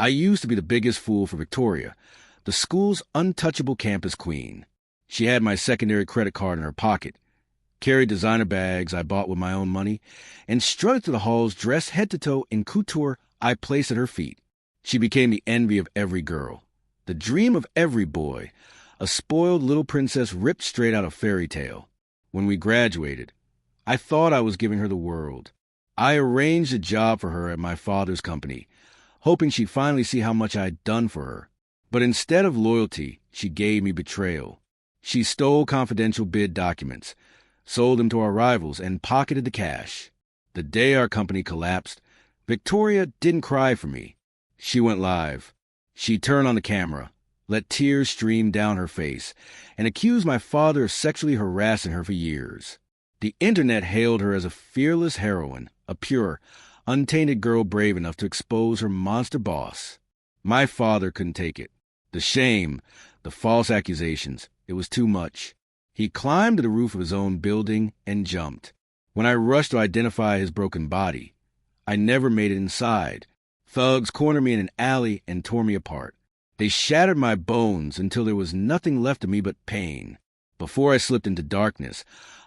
I used to be the biggest fool for Victoria, the school's untouchable campus queen. She had my secondary credit card in her pocket, carried designer bags I bought with my own money, and strutted through the halls dressed head to toe in couture I placed at her feet. She became the envy of every girl, the dream of every boy, a spoiled little princess ripped straight out of fairy tale. When we graduated, I thought I was giving her the world. I arranged a job for her at my father's company, hoping she'd finally see how much I'd done for her. But instead of loyalty, she gave me betrayal. She stole confidential bid documents, sold them to our rivals, and pocketed the cash. The day our company collapsed, Victoria didn't cry for me. She went live. She turned on the camera, let tears stream down her face, and accused my father of sexually harassing her for years. The internet hailed her as a fearless heroine, a pure, untainted girl brave enough to expose her monster boss. My father couldn't take it. The shame, the false accusations, it was too much. He climbed to the roof of his own building and jumped. When I rushed to identify his broken body, I never made it inside. Thugs cornered me in an alley and tore me apart. They shattered my bones until there was nothing left of me but pain. Before I slipped into darkness,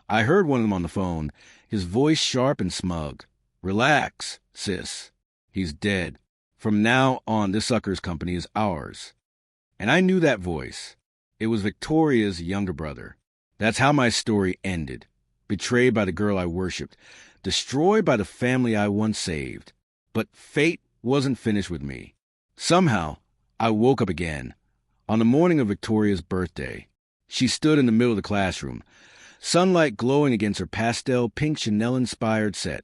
I heard one of them on the phone, his voice sharp and smug. "Relax, sis. He's dead. From now on, this sucker's company is ours." And I knew that voice. It was Victoria's younger brother. That's how my story ended. Betrayed by the girl I worshipped. Destroyed by the family I once saved. But fate wasn't finished with me. Somehow, I woke up again. On the morning of Victoria's birthday, she stood in the middle of the classroom, sunlight glowing against her pastel pink Chanel-inspired set,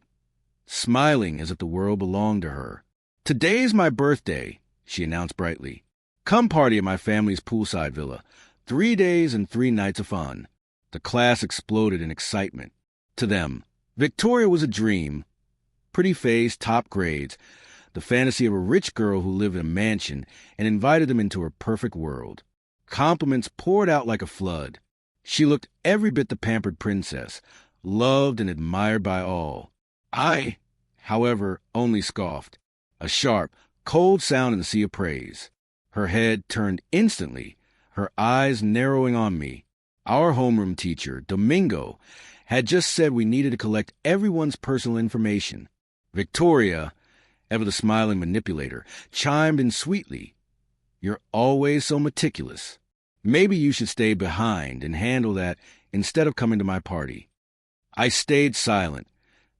smiling as if the world belonged to her. "Today's my birthday," she announced brightly. "Come party at my family's poolside villa. 3 days and 3 nights of fun." The class exploded in excitement. To them, Victoria was a dream. Pretty face, top grades, the fantasy of a rich girl who lived in a mansion and invited them into her perfect world. Compliments poured out like a flood. She looked every bit the pampered princess, loved and admired by all. I, however, only scoffed. A sharp, cold sound in the sea of praise. Her head turned instantly, her eyes narrowing on me. Our homeroom teacher, Domingo, had just said we needed to collect everyone's personal information. Victoria, ever the smiling manipulator, chimed in sweetly. "You're always so meticulous. Maybe you should stay behind and handle that instead of coming to my party." I stayed silent,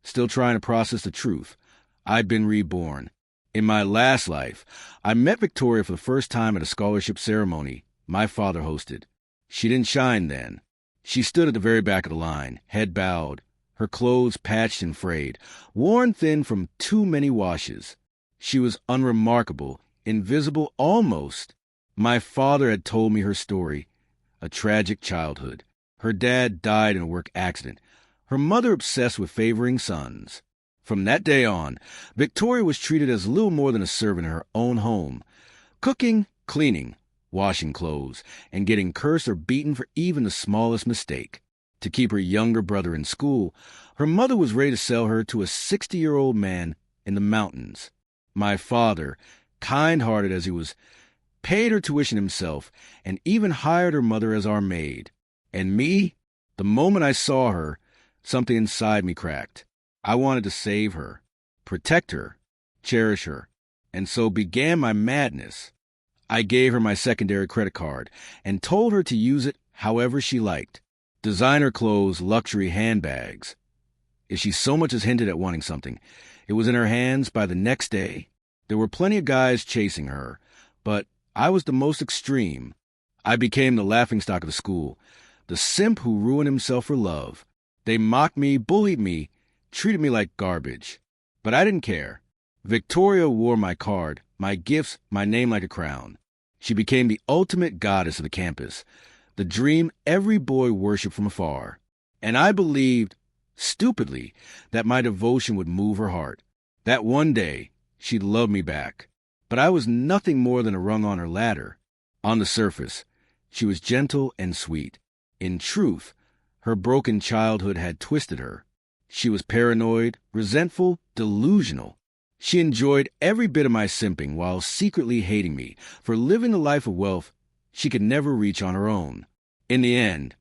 still trying to process the truth. I'd been reborn. In my last life, I met Victoria for the first time at a scholarship ceremony my father hosted. She didn't shine then. She stood at the very back of the line, head bowed, her clothes patched and frayed, worn thin from too many washes. She was unremarkable, invisible almost. My father had told me her story, a tragic childhood. Her dad died in a work accident, her mother obsessed with favoring sons. From that day on, Victoria was treated as little more than a servant in her own home, cooking, cleaning, washing clothes, and getting cursed or beaten for even the smallest mistake. To keep her younger brother in school, her mother was ready to sell her to a 60-year-old man in the mountains. My father, kind-hearted as he was, paid her tuition himself and even hired her mother as our maid. And me, the moment I saw her, something inside me cracked. I wanted to save her, protect her, cherish her, and so began my madness. I gave her my secondary credit card and told her to use it however she liked. Designer clothes, luxury handbags. If she so much as hinted at wanting something, it was in her hands by the next day. There were plenty of guys chasing her, but I was the most extreme. I became the laughingstock of the school, the simp who ruined himself for love. They mocked me, bullied me, treated me like garbage. But I didn't care. Victoria wore my card, my gifts, my name like a crown. She became the ultimate goddess of the campus, the dream every boy worshipped from afar. And I believed, stupidly, that my devotion would move her heart, that one day she'd love me back. But I was nothing more than a rung on her ladder. On the surface, she was gentle and sweet. In truth, her broken childhood had twisted her. She was paranoid, resentful, delusional. She enjoyed every bit of my simping while secretly hating me for living the life of wealth she could never reach on her own. In the end,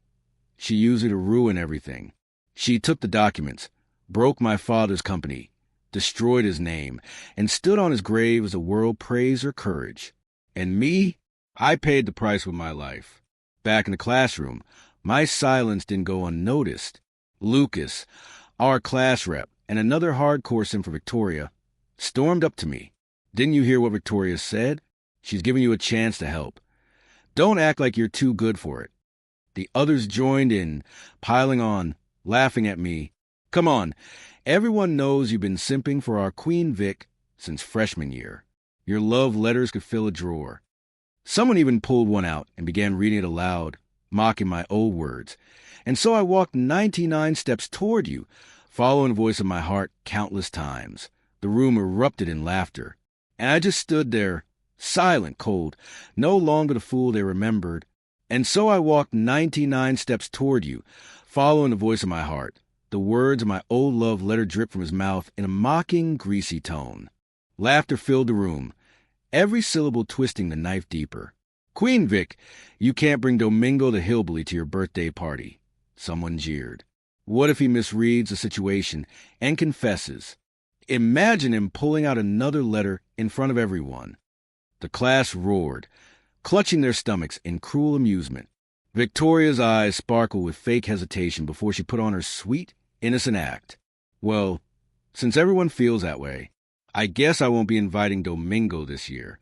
she used it to ruin everything. She took the documents, broke my father's company, destroyed his name, and stood on his grave as the world praised her courage. And me? I paid the price with my life. Back in the classroom, my silence didn't go unnoticed. Lucas, our class rep, and another hardcore sim for Victoria, stormed up to me. Didn't you hear what Victoria said? She's giving you a chance to help. Don't act like you're too good for it. The others joined in, piling on, laughing at me. Come on, everyone knows you've been simping for our Queen Vic since freshman year. Your love letters could fill a drawer. Someone even pulled one out and began reading it aloud, mocking my old words. And so I walked 99 steps toward you, following the voice of my heart countless times. The room erupted in laughter, and I just stood there, silent, cold, no longer the fool they remembered. And so I walked 99 steps toward you, following the voice of my heart. The words of my old love letter dripped from his mouth in a mocking, greasy tone. Laughter filled the room, every syllable twisting the knife deeper. Queen Vic, you can't bring Domingo the hillbilly to your birthday party. Someone jeered. What if he misreads the situation and confesses? Imagine him pulling out another letter in front of everyone. The class roared, clutching their stomachs in cruel amusement. Victoria's eyes sparkled with fake hesitation before she put on her sweet, innocent act. Well, since everyone feels that way, I guess I won't be inviting Domingo this year.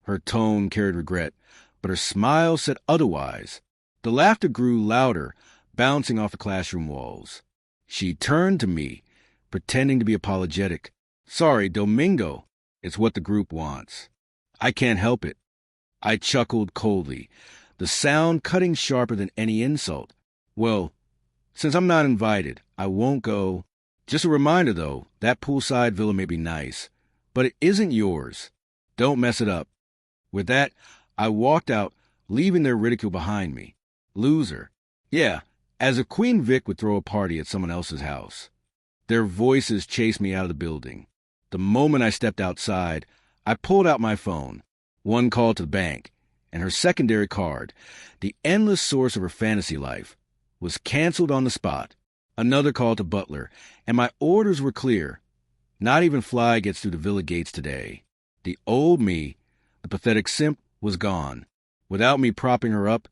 Her tone carried regret, but her smile said otherwise. The laughter grew louder, bouncing off the classroom walls. She turned to me, pretending to be apologetic. Sorry, Domingo. It's what the group wants. I can't help it. I chuckled coldly, the sound cutting sharper than any insult. Well, since I'm not invited, I won't go. Just a reminder, though, that poolside villa may be nice, but it isn't yours. Don't mess it up. With that, I walked out, leaving their ridicule behind me. Loser. Yeah, as if Queen Vic would throw a party at someone else's house. Their voices chased me out of the building. The moment I stepped outside, I pulled out my phone. One call to the bank, and her secondary card, the endless source of her fantasy life, was canceled on the spot. Another call to Butler, and my orders were clear. Not even Fly gets through the villa gates today. The old me, the pathetic simp, was gone. Without me propping her up,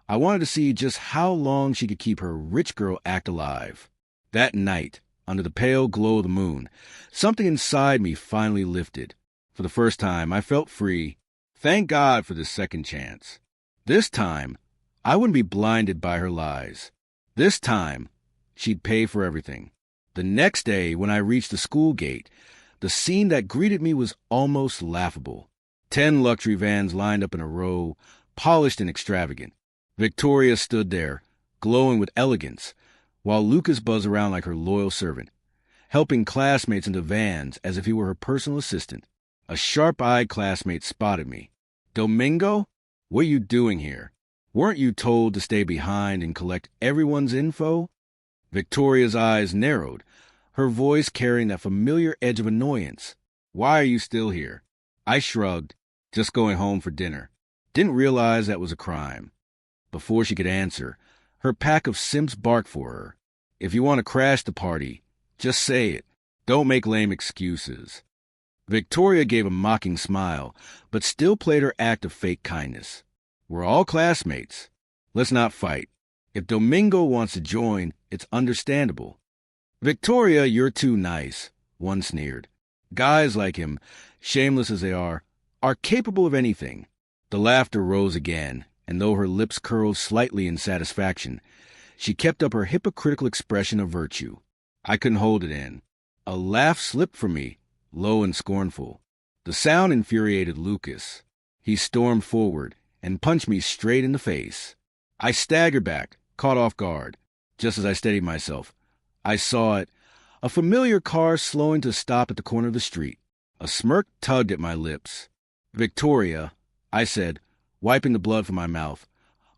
I wanted to see just how long she could keep her rich girl act alive. That night, under the pale glow of the moon, something inside me finally lifted. For the first time, I felt free. Thank God for this second chance. This time, I wouldn't be blinded by her lies. This time, she'd pay for everything. The next day, when I reached the school gate, the scene that greeted me was almost laughable. 10 luxury vans lined up in a row, polished and extravagant. Victoria stood there, glowing with elegance, while Lucas buzzed around like her loyal servant, helping classmates into vans as if he were her personal assistant. A sharp-eyed classmate spotted me. Domingo, what are you doing here? Weren't you told to stay behind and collect everyone's info? Victoria's eyes narrowed, her voice carrying that familiar edge of annoyance. Why are you still here? I shrugged, just going home for dinner. Didn't realize that was a crime. Before she could answer, her pack of simps barked for her. If you want to crash the party, just say it. Don't make lame excuses. Victoria gave a mocking smile, but still played her act of fake kindness. We're all classmates. Let's not fight. If Domingo wants to join, it's understandable. Victoria, you're too nice, one sneered. Guys like him, shameless as they are capable of anything. The laughter rose again, and though her lips curled slightly in satisfaction, she kept up her hypocritical expression of virtue. I couldn't hold it in. A laugh slipped from me, low and scornful. The sound infuriated Lucas. He stormed forward and punched me straight in the face. I staggered back, caught off guard. Just as I steadied myself, I saw it, a familiar car slowing to a stop at the corner of the street. A smirk tugged at my lips. Victoria, I said, wiping the blood from my mouth,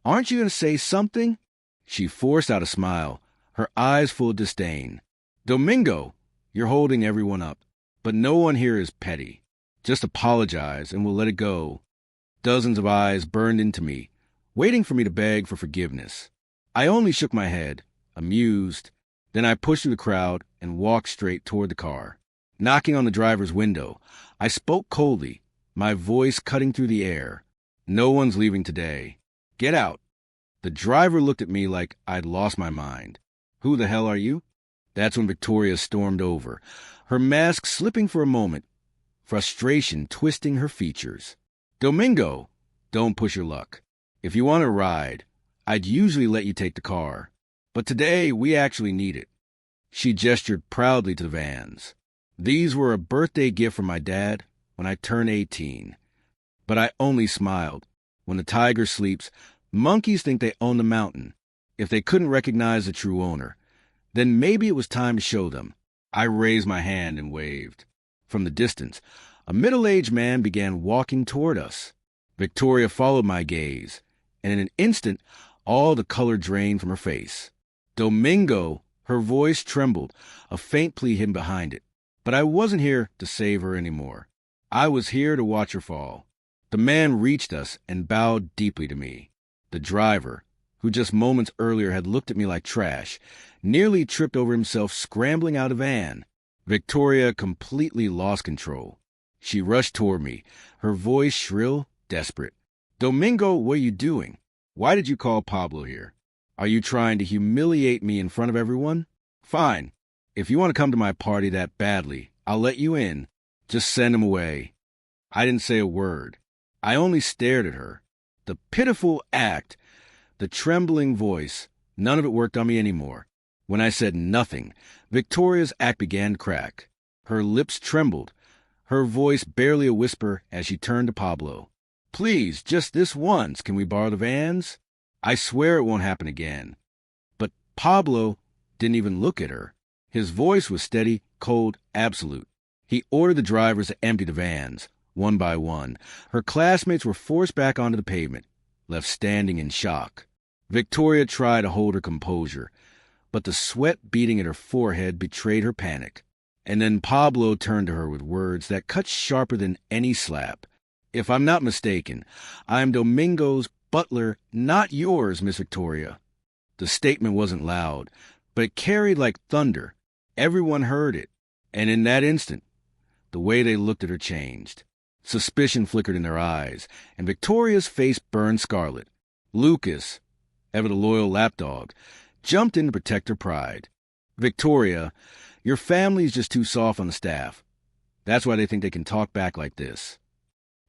aren't you going to say something? She forced out a smile, her eyes full of disdain. Domingo, you're holding everyone up. But no one here is petty. Just apologize and we'll let it go. Dozens of eyes burned into me, waiting for me to beg for forgiveness. I only shook my head, amused. Then I pushed through the crowd and walked straight toward the car. Knocking on the driver's window, I spoke coldly, my voice cutting through the air. No one's leaving today. Get out. The driver looked at me like I'd lost my mind. Who the hell are you? That's when Victoria stormed over, her mask slipping for a moment, frustration twisting her features. Domingo! Don't push your luck. If you want a ride, I'd usually let you take the car. But today, we actually need it. She gestured proudly to the vans. These were a birthday gift from my dad when I turned 18. But I only smiled. When the tiger sleeps, monkeys think they own the mountain. If they couldn't recognize the true owner, then maybe it was time to show them. I raised my hand and waved. From the distance, a middle-aged man began walking toward us. Victoria followed my gaze, and in an instant, all the color drained from her face. Domingo! Her voice trembled, a faint plea hidden behind it. But I wasn't here to save her anymore. I was here to watch her fall. The man reached us and bowed deeply to me. The driver, who just moments earlier had looked at me like trash, nearly tripped over himself scrambling out of the van. Victoria completely lost control. She rushed toward me, her voice shrill, desperate. Domingo, what are you doing? Why did you call Pablo here? Are you trying to humiliate me in front of everyone? Fine. If you want to come to my party that badly, I'll let you in. Just send him away. I didn't say a word. I only stared at her. The pitiful act, the trembling voice, none of it worked on me anymore. When I said nothing, Victoria's act began to crack. Her lips trembled, her voice barely a whisper as she turned to Pablo. Please, just this once, can we borrow the vans? I swear it won't happen again. But Pablo didn't even look at her. His voice was steady, cold, absolute. He ordered the drivers to empty the vans, one by one. Her classmates were forced back onto the pavement, left standing in shock. Victoria tried to hold her composure, but the sweat beating at her forehead betrayed her panic. And then Pablo turned to her with words that cut sharper than any slap. If I'm not mistaken, I am Domingo's butler, not yours, Miss Victoria. The statement wasn't loud, but it carried like thunder. Everyone heard it, and in that instant, the way they looked at her changed. Suspicion flickered in their eyes, and Victoria's face burned scarlet. Lucas, ever the loyal lapdog, jumped in to protect her pride. Victoria, your family's just too soft on the staff. That's why they think they can talk back like this.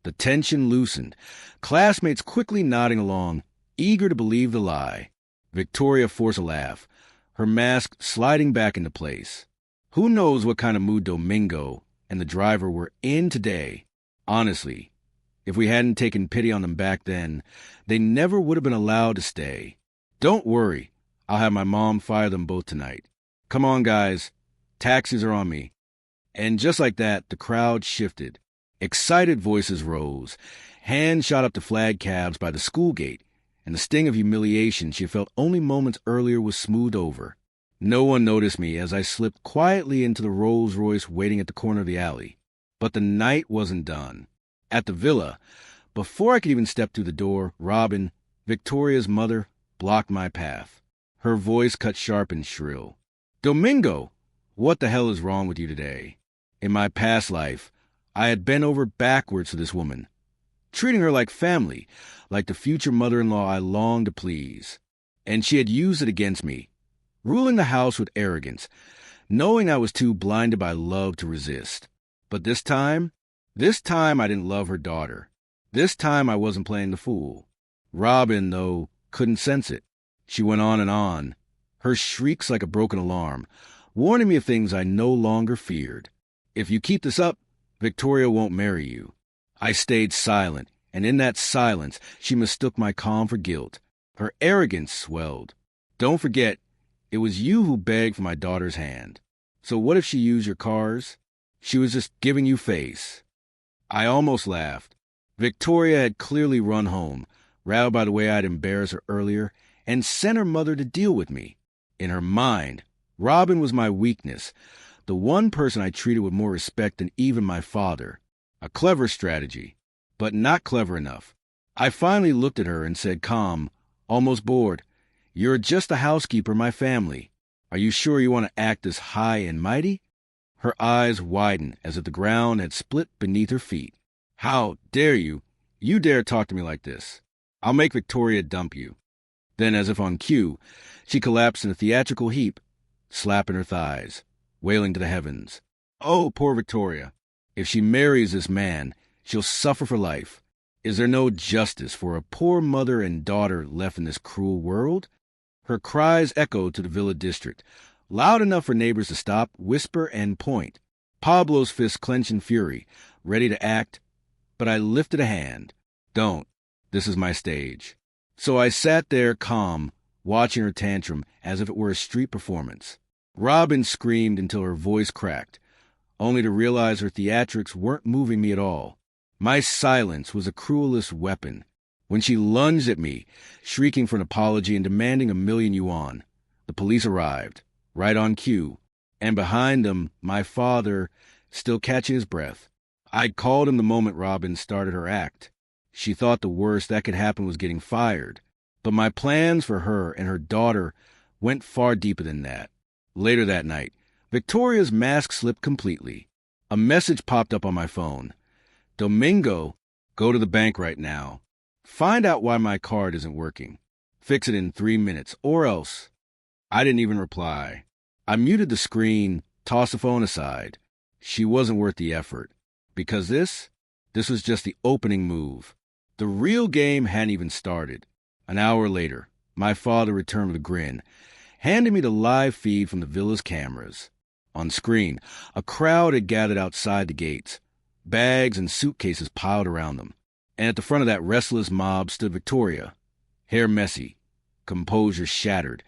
The tension loosened, classmates quickly nodding along, eager to believe the lie. Victoria forced a laugh, her mask sliding back into place. Who knows what kind of mood Domingo and the driver were in today? Honestly, if we hadn't taken pity on them back then, they never would have been allowed to stay. Don't worry, I'll have my mom fire them both tonight. Come on, guys. Taxis are on me. And just like that, the crowd shifted. Excited voices rose. Hands shot up to flag cabs by the school gate, and the sting of humiliation she felt only moments earlier was smoothed over. No one noticed me as I slipped quietly into the Rolls-Royce waiting at the corner of the alley. But the night wasn't done. At the villa, before I could even step through the door, Robin, Victoria's mother, blocked my path. Her voice cut sharp and shrill. Domingo, what the hell is wrong with you today? In my past life, I had bent over backwards for this woman, treating her like family, like the future mother-in-law I longed to please. And she had used it against me, ruling the house with arrogance, knowing I was too blinded by love to resist. But this time I didn't love her daughter. This time I wasn't playing the fool. Robin, though, couldn't sense it. She went on and on, her shrieks like a broken alarm, warning me of things I no longer feared. If you keep this up, Victoria won't marry you. I stayed silent, and in that silence, she mistook my calm for guilt. Her arrogance swelled. Don't forget, it was you who begged for my daughter's hand. So what if she used your cars? She was just giving you face. I almost laughed. Victoria had clearly run home, riled by the way I'd embarrassed her earlier, and sent her mother to deal with me. In her mind, Robin was my weakness, The one person I treated with more respect than even my father. A clever strategy, but not clever enough. I finally looked at her and said calm, almost bored, "You're just a housekeeper in my family. Are you sure you want to act this high and mighty?" Her eyes widened as if the ground had split beneath her feet. "How dare you? You dare talk to me like this? I'll make Victoria dump you." Then, as if on cue, she collapsed in a theatrical heap, slapping her thighs, wailing to the heavens. "Oh, poor Victoria. If she marries this man, she'll suffer for life. Is there no justice for a poor mother and daughter left in this cruel world?" Her cries echoed to the villa district, loud enough for neighbors to stop, whisper, and point. Pablo's fists clenched in fury, ready to act, but I lifted a hand. "Don't. This is my stage." So I sat there calm, watching her tantrum as if it were a street performance. Robin screamed until her voice cracked, only to realize her theatrics weren't moving me at all. My silence was the cruelest weapon. When she lunged at me, shrieking for an apology and demanding 1,000,000 yuan, the police arrived, right on cue, and behind them, my father, still catching his breath. I called him the moment Robin started her act. She thought the worst that could happen was getting fired, but my plans for her and her daughter went far deeper than that. Later that night, Victoria's mask slipped completely. A message popped up on my phone. "Domingo, go to the bank right now. Find out why my card isn't working. Fix it in 3 minutes, or else." I didn't even reply. I muted the screen, tossed the phone aside. She wasn't worth the effort. Because this was just the opening move. The real game hadn't even started. An hour later, my father returned with a grin, handing me the live feed from the villa's cameras. On screen, a crowd had gathered outside the gates, bags and suitcases piled around them. And at the front of that restless mob stood Victoria, hair messy, composure shattered,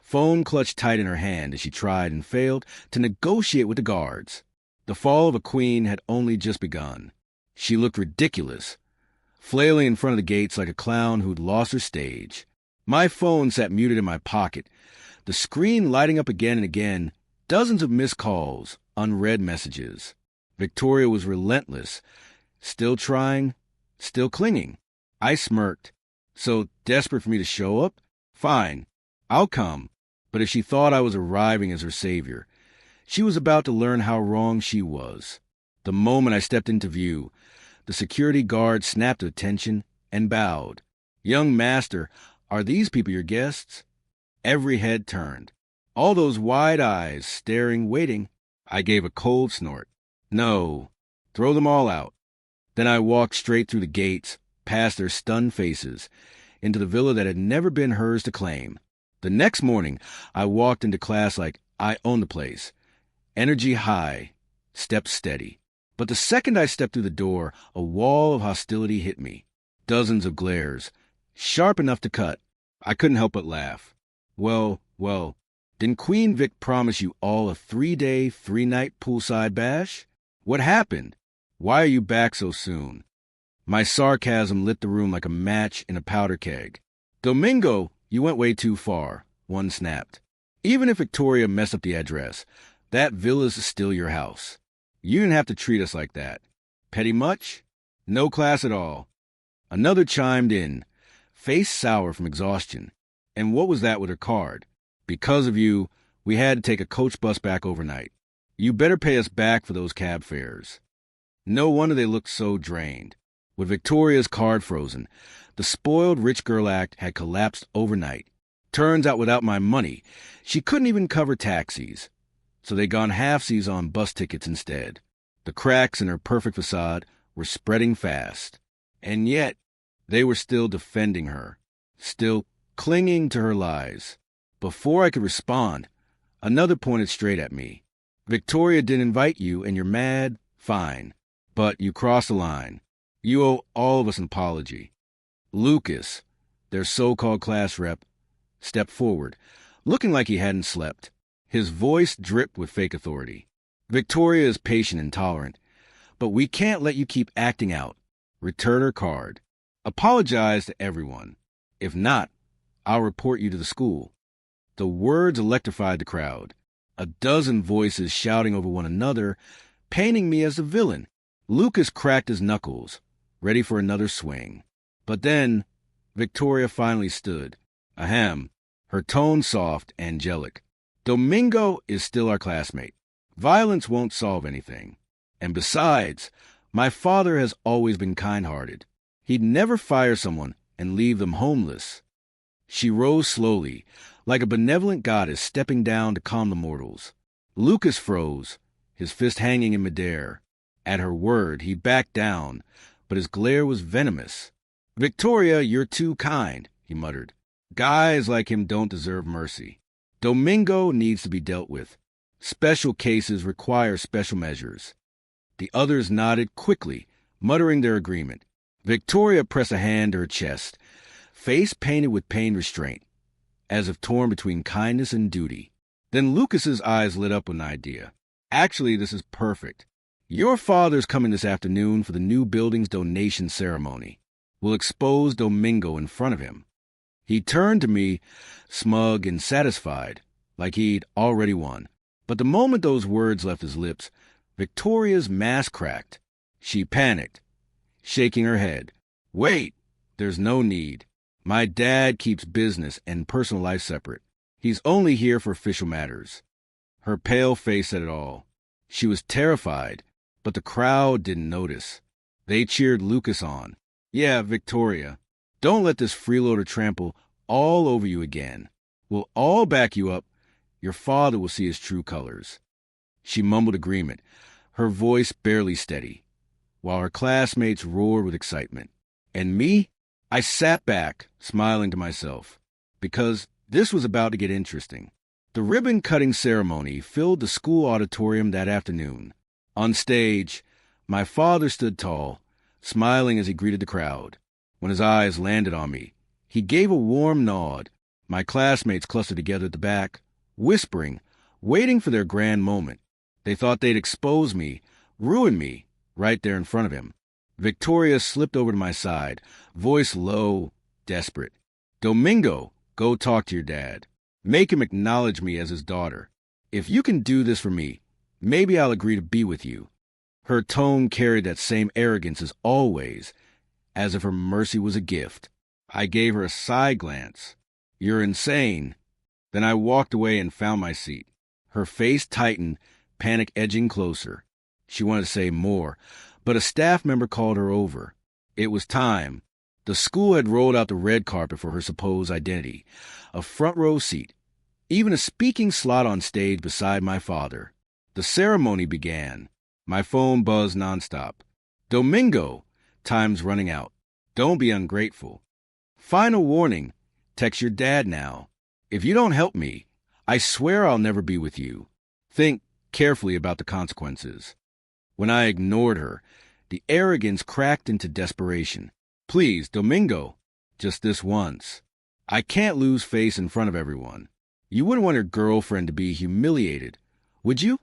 phone clutched tight in her hand as she tried and failed to negotiate with the guards. The fall of a queen had only just begun. She looked ridiculous, flailing in front of the gates like a clown who'd lost her stage. My phone sat muted in my pocket, the screen lighting up again and again, dozens of missed calls, unread messages. Victoria was relentless, still trying, still clinging. I smirked. So desperate for me to show up? Fine, I'll come. But if she thought I was arriving as her savior, she was about to learn how wrong she was. The moment I stepped into view, the security guard snapped to attention and bowed. "Young master, are these people your guests?" Every head turned. All those wide eyes staring, waiting. I gave a cold snort. "No, throw them all out." Then I walked straight through the gates, past their stunned faces, into the villa that had never been hers to claim. The next morning, I walked into class like I owned the place. Energy high, steps steady. But the second I stepped through the door, a wall of hostility hit me. Dozens of glares, sharp enough to cut. I couldn't help but laugh. Well, didn't Queen Vic promise you all a 3-day, 3-night poolside bash? What happened? Why are you back so soon? My sarcasm lit the room like a match in a powder keg. "Domingo, you went way too far," one snapped. "Even if Victoria messed up the address, that villa's still your house. You didn't have to treat us like that. Petty much? No class at all." Another chimed in, face sour from exhaustion. "And what was that with her card? Because of you, we had to take a coach bus back overnight. You better pay us back for those cab fares." No wonder they looked so drained. With Victoria's card frozen, the spoiled rich girl act had collapsed overnight. Turns out without my money, she couldn't even cover taxis. So they'd gone halfsies on bus tickets instead. The cracks in her perfect facade were spreading fast. And yet, they were still defending her, still clinging to her lies. Before I could respond, another pointed straight at me. "Victoria didn't invite you and you're mad? Fine. But you crossed the line. You owe all of us an apology." Lucas, their so-called class rep, stepped forward, looking like he hadn't slept. His voice dripped with fake authority. "Victoria is patient and tolerant, but we can't let you keep acting out. Return her card. Apologize to everyone. If not, I'll report you to the school." The words electrified the crowd. a dozen voices shouting over one another, painting me as the villain. Lucas cracked his knuckles, ready for another swing. But then Victoria finally stood. Ahem, her tone soft, angelic. Domingo is still our classmate. Violence won't solve anything. And besides, my father has always been kind-hearted. He'd never fire someone and leave them homeless. She rose slowly, like a benevolent goddess stepping down to calm the mortals. Lucas froze, his fist hanging in midair. At her word, he backed down, but his glare was venomous. "Victoria, you're too kind," he muttered. "Guys like him don't deserve mercy. Domingo needs to be dealt with. Special cases require special measures." The others nodded quickly, muttering their agreement. Victoria pressed a hand to her chest, face painted with pain restraint, as if torn between kindness and duty. Then Lucas's eyes lit up with an idea. "Actually, this is perfect. Your father's coming this afternoon for the new building's donation ceremony. We'll expose Domingo in front of him." He turned to me, smug and satisfied, like he'd already won. But the moment those words left his lips, Victoria's mask cracked. She panicked, shaking her head. "Wait, there's no need. My dad keeps business and personal life separate. He's only here for official matters." Her pale face said it all. She was terrified, but the crowd didn't notice. They cheered Lucas on. "Yeah, Victoria, don't let this freeloader trample all over you again. We'll all back you up. Your father will see his true colors." She mumbled agreement, her voice barely steady, while her classmates roared with excitement. And me? I sat back, smiling to myself, because this was about to get interesting. The ribbon-cutting ceremony filled the school auditorium that afternoon. On stage, my father stood tall, smiling as he greeted the crowd. When his eyes landed on me, he gave a warm nod. My classmates clustered together at the back, whispering, waiting for their grand moment. They thought they'd expose me, ruin me, right there in front of him. Victoria slipped over to my side, voice low, desperate. "Domingo, go talk to your dad. Make him acknowledge me as his daughter. If you can do this for me, maybe I'll agree to be with you." Her tone carried that same arrogance as always, as if her mercy was a gift. I gave her a side glance. "You're insane." Then I walked away and found my seat. Her face tightened, panic edging closer. She wanted to say more, but a staff member called her over. It was time. The school had rolled out the red carpet for her supposed identity, a front row seat, even a speaking slot on stage beside my father. The ceremony began. My phone buzzed nonstop. "Domingo, time's running out. Don't be ungrateful. Final warning, text your dad now. If you don't help me, I swear I'll never be with you. Think carefully about the consequences." When I ignored her, the arrogance cracked into desperation. "Please, Domingo, just this once. I can't lose face in front of everyone. You wouldn't want your girlfriend to be humiliated, would you?"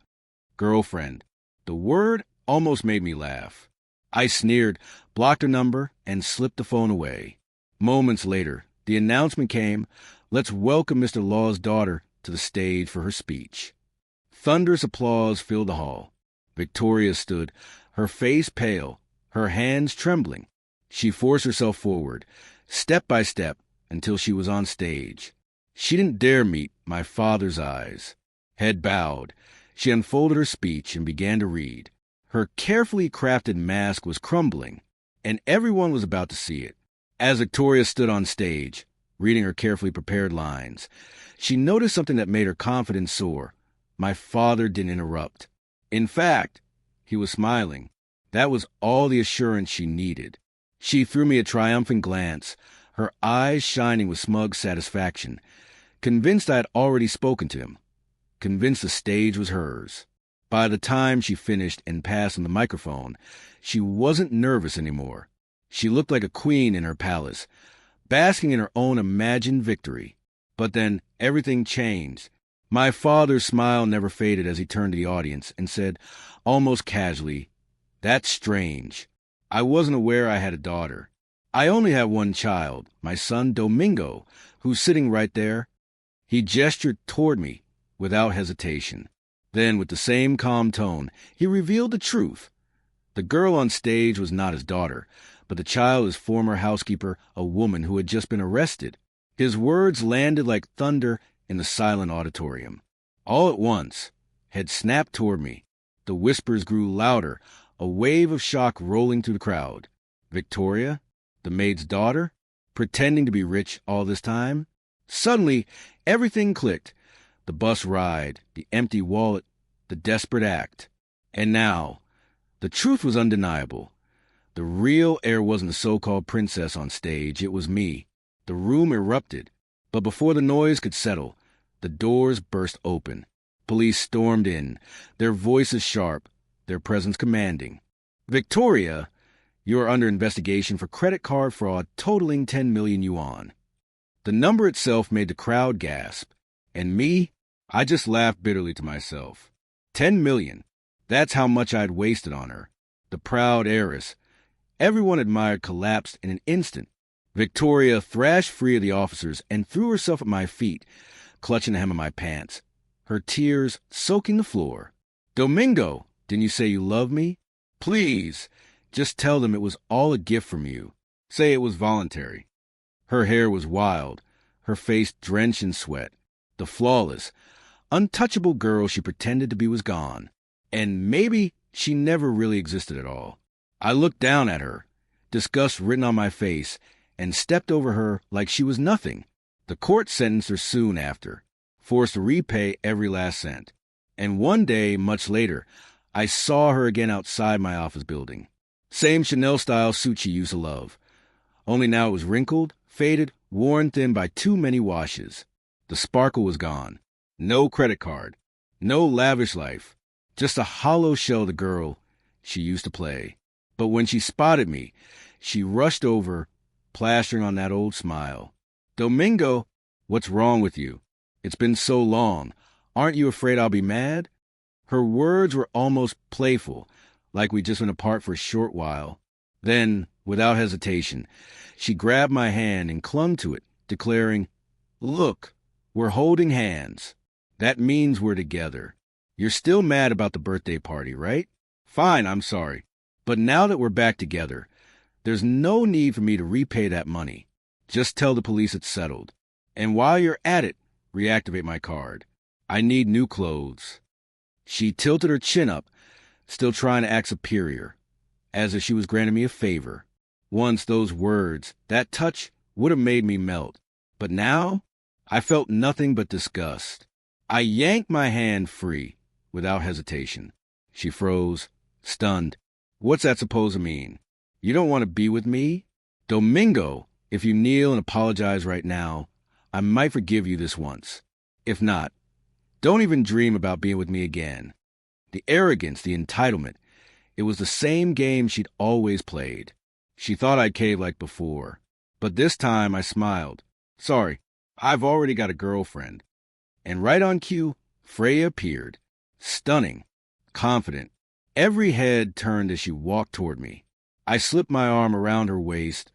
Girlfriend. The word almost made me laugh. I sneered, blocked her number, and slipped the phone away. Moments later, the announcement came, "Let's welcome Mr. Law's daughter to the stage for her speech." Thunderous applause filled the hall. Victoria stood, her face pale, her hands trembling. She forced herself forward, step by step, until she was on stage. She didn't dare meet my father's eyes. Head bowed, she unfolded her speech and began to read. Her carefully crafted mask was crumbling, and everyone was about to see it. As Victoria stood on stage, reading her carefully prepared lines, she noticed something that made her confidence soar. My father didn't interrupt. In fact, he was smiling. That was all the assurance she needed. She threw me a triumphant glance, her eyes shining with smug satisfaction, convinced I had already spoken to him, convinced the stage was hers. By the time she finished and passed on the microphone, she wasn't nervous anymore. She looked like a queen in her palace, basking in her own imagined victory. But then everything changed. My father's smile never faded as he turned to the audience and said, almost casually, "That's strange. I wasn't aware I had a daughter. I only have one child, my son Domingo, who's sitting right there." He gestured toward me, without hesitation. Then, with the same calm tone, he revealed the truth. The girl on stage was not his daughter, but the child of his former housekeeper, a woman who had just been arrested. His words landed like thunder in the silent auditorium. All at once, head snapped toward me. The whispers grew louder, a wave of shock rolling through the crowd. Victoria, the maid's daughter, pretending to be rich all this time? Suddenly, everything clicked. The bus ride, the empty wallet, the desperate act. And now, the truth was undeniable. The real heir wasn't the so-called princess on stage, it was me. The room erupted, but before the noise could settle, the doors burst open. Police stormed in, their voices sharp, their presence commanding. Victoria, you are under investigation for credit card fraud totaling 10 million yuan. The number itself made the crowd gasp, and me, I just laughed bitterly to myself. 10 million. That's how much I'd wasted on her. The proud heiress, everyone admired, collapsed in an instant. Victoria thrashed free of the officers and threw herself at my feet, clutching the hem of my pants, her tears soaking the floor. Domingo, didn't you say you love me? Please, just tell them it was all a gift from you. Say it was voluntary. Her hair was wild, her face drenched in sweat. The flawless, untouchable girl she pretended to be was gone. And maybe she never really existed at all. I looked down at her, disgust written on my face, and stepped over her like she was nothing. The court sentenced her soon after, forced to repay every last cent. And one day, much later, I saw her again outside my office building. Same Chanel-style suit she used to love. Only now it was wrinkled, faded, worn thin by too many washes. The sparkle was gone. No credit card. No lavish life. Just a hollow shell of the girl she used to play. But when she spotted me, she rushed over, plastering on that old smile. Domingo, what's wrong with you? It's been so long. Aren't you afraid I'll be mad? Her words were almost playful, like we'd just been apart for a short while. Then, without hesitation, she grabbed my hand and clung to it, declaring, Look, we're holding hands. That means we're together. You're still mad about the birthday party, right? Fine, I'm sorry. But now that we're back together, there's no need for me to repay that money. Just tell the police it's settled. And while you're at it, reactivate my card. I need new clothes. She tilted her chin up, still trying to act superior, as if she was granting me a favor. Once those words, that touch, would have made me melt. But now, I felt nothing but disgust. I yanked my hand free, without hesitation. She froze, stunned. What's that supposed to mean? You don't want to be with me? Domingo, if you kneel and apologize right now, I might forgive you this once. If not, don't even dream about being with me again. The arrogance, the entitlement, it was the same game she'd always played. She thought I'd cave like before. But this time I smiled. Sorry, I've already got a girlfriend. And right on cue, Freya appeared. Stunning, confident. Every head turned as she walked toward me. I slipped my arm around her waist,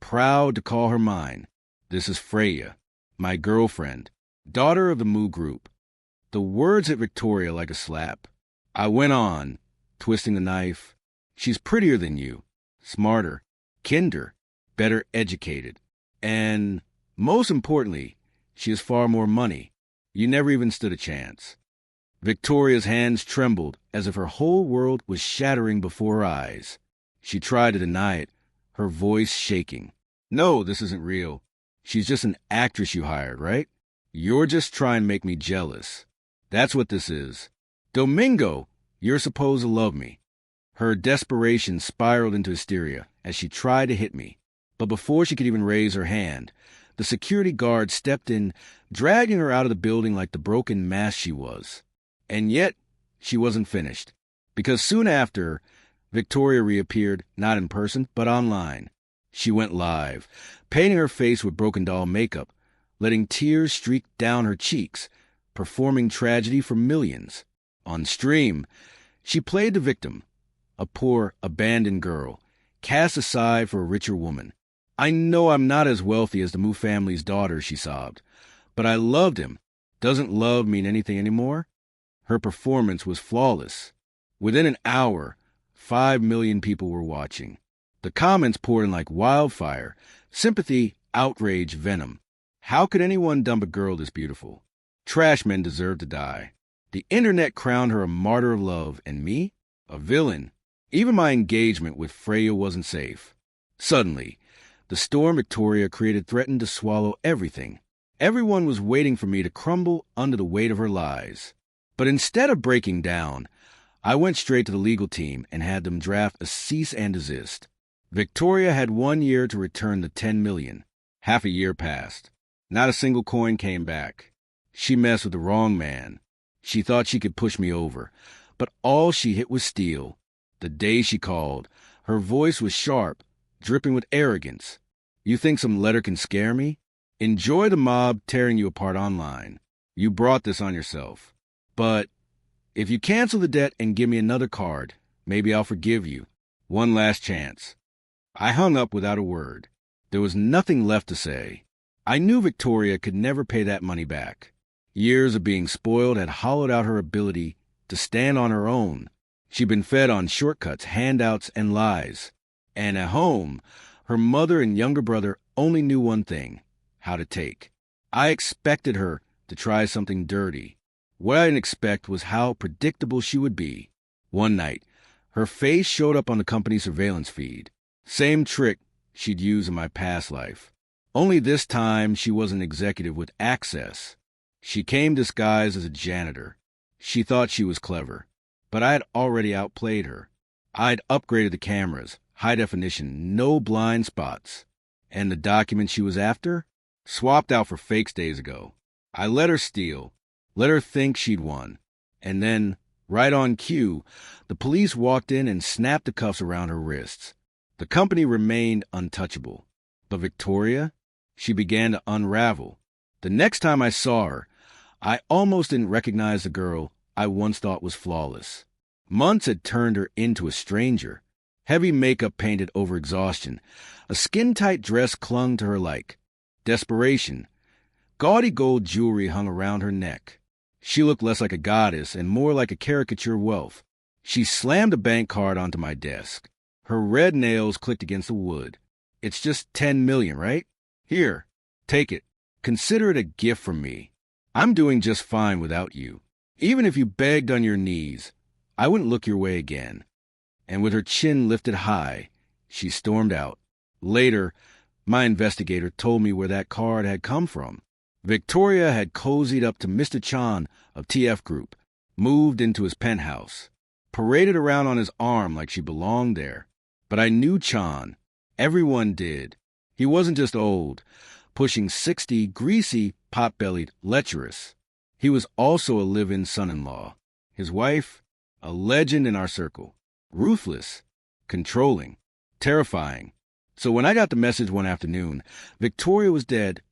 proud to call her mine. This is Freya, my girlfriend, daughter of the Mu group. The words hit Victoria like a slap. I went on, twisting the knife. She's prettier than you, smarter, kinder, better educated. And, most importantly, she has far more money. You never even stood a chance. Victoria's hands trembled as if her whole world was shattering before her eyes. She tried to deny it, her voice shaking. No, this isn't real. She's just an actress you hired, right? You're just trying to make me jealous. That's what this is. Domingo, you're supposed to love me. Her desperation spiraled into hysteria as she tried to hit me. But before she could even raise her hand, the security guard stepped in, dragging her out of the building like the broken mask she was. And yet, she wasn't finished. Because soon after, Victoria reappeared, not in person, but online. She went live, painting her face with broken doll makeup, letting tears streak down her cheeks, performing tragedy for millions. On stream, she played the victim, a poor, abandoned girl, cast aside for a richer woman. I know I'm not as wealthy as the Mu family's daughter, she sobbed, but I loved him, Doesn't love mean anything anymore? Her performance was flawless. Within an hour, 5 million people were watching. The comments poured in like wildfire. Sympathy, outrage, venom. How could anyone dump a girl this beautiful? Trash men deserve to die. The internet crowned her a martyr of love, and me? A villain. Even my engagement with Freya wasn't safe. Suddenly, the storm Victoria created threatened to swallow everything. Everyone was waiting for me to crumble under the weight of her lies. But instead of breaking down, I went straight to the legal team and had them draft a cease and desist. Victoria had 1 year to return the $10 million. Half a year passed. Not a single coin came back. She messed with the wrong man. She thought she could push me over, but all she hit was steel. The day she called, her voice was sharp, dripping with arrogance. You think some letter can scare me? Enjoy the mob tearing you apart online. You brought this on yourself. But if you cancel the debt and give me another card, maybe I'll forgive you. One last chance. I hung up without a word. There was nothing left to say. I knew Victoria could never pay that money back. Years of being spoiled had hollowed out her ability to stand on her own. She'd been fed on shortcuts, handouts, and lies. And at home, her mother and younger brother only knew one thing: how to take. I expected her to try something dirty. What I didn't expect was how predictable she would be. One night, her face showed up on the company surveillance feed. Same trick she'd used in my past life. Only this time she was an executive with access. She came disguised as a janitor. She thought she was clever, but I had already outplayed her. I'd upgraded the cameras, high definition, no blind spots. And the document she was after? Swapped out for fakes days ago. I let her steal, let her think she'd won. And then, right on cue, the police walked in and snapped the cuffs around her wrists. The company remained untouchable. But Victoria? She began to unravel. The next time I saw her, I almost didn't recognize the girl I once thought was flawless. Months had turned her into a stranger. Heavy makeup painted over exhaustion. A skin-tight dress clung to her like desperation. Gaudy gold jewelry hung around her neck. She looked less like a goddess and more like a caricature wealth. She slammed a bank card onto my desk. Her red nails clicked against the wood. It's just $10 million, right? Here, take it. Consider it a gift from me. I'm doing just fine without you. Even if you begged on your knees, I wouldn't look your way again. And with her chin lifted high, she stormed out. Later, my investigator told me where that card had come from. Victoria had cozied up to Mr. Chan of TF Group, moved into his penthouse, paraded around on his arm like she belonged there. But I knew Chan. Everyone did. He wasn't just old, pushing 60, greasy, pot-bellied, lecherous. He was also a live-in son-in-law. His wife, a legend in our circle. Ruthless, controlling, terrifying. So when I got the message one afternoon, Victoria was dead,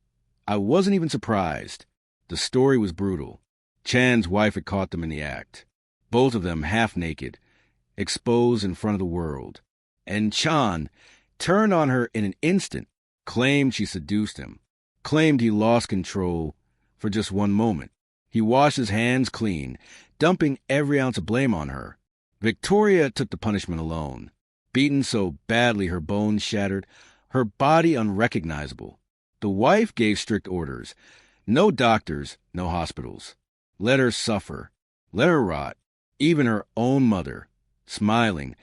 I wasn't even surprised. The story was brutal. Chan's wife had caught them in the act. Both of them half naked, exposed in front of the world. And Chan turned on her in an instant, claimed she seduced him, claimed he lost control for just one moment. He washed his hands clean, dumping every ounce of blame on her. Victoria took the punishment alone, beaten so badly her bones shattered, her body unrecognizable. The wife gave strict orders. No doctors, no hospitals. Let her suffer. Let her rot. Even her own mother, smiling,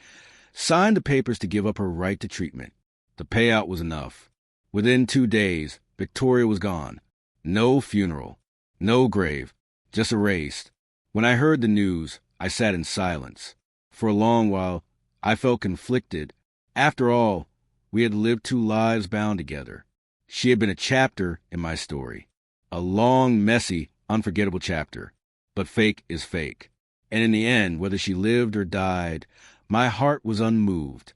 signed the papers to give up her right to treatment. The payout was enough. Within 2 days, Victoria was gone. No funeral. No grave. Just erased. When I heard the news, I sat in silence. For a long while, I felt conflicted. After all, we had lived 2 lives bound together. She had been a chapter in my story. A long, messy, unforgettable chapter. But fake is fake. And in the end, whether she lived or died, my heart was unmoved.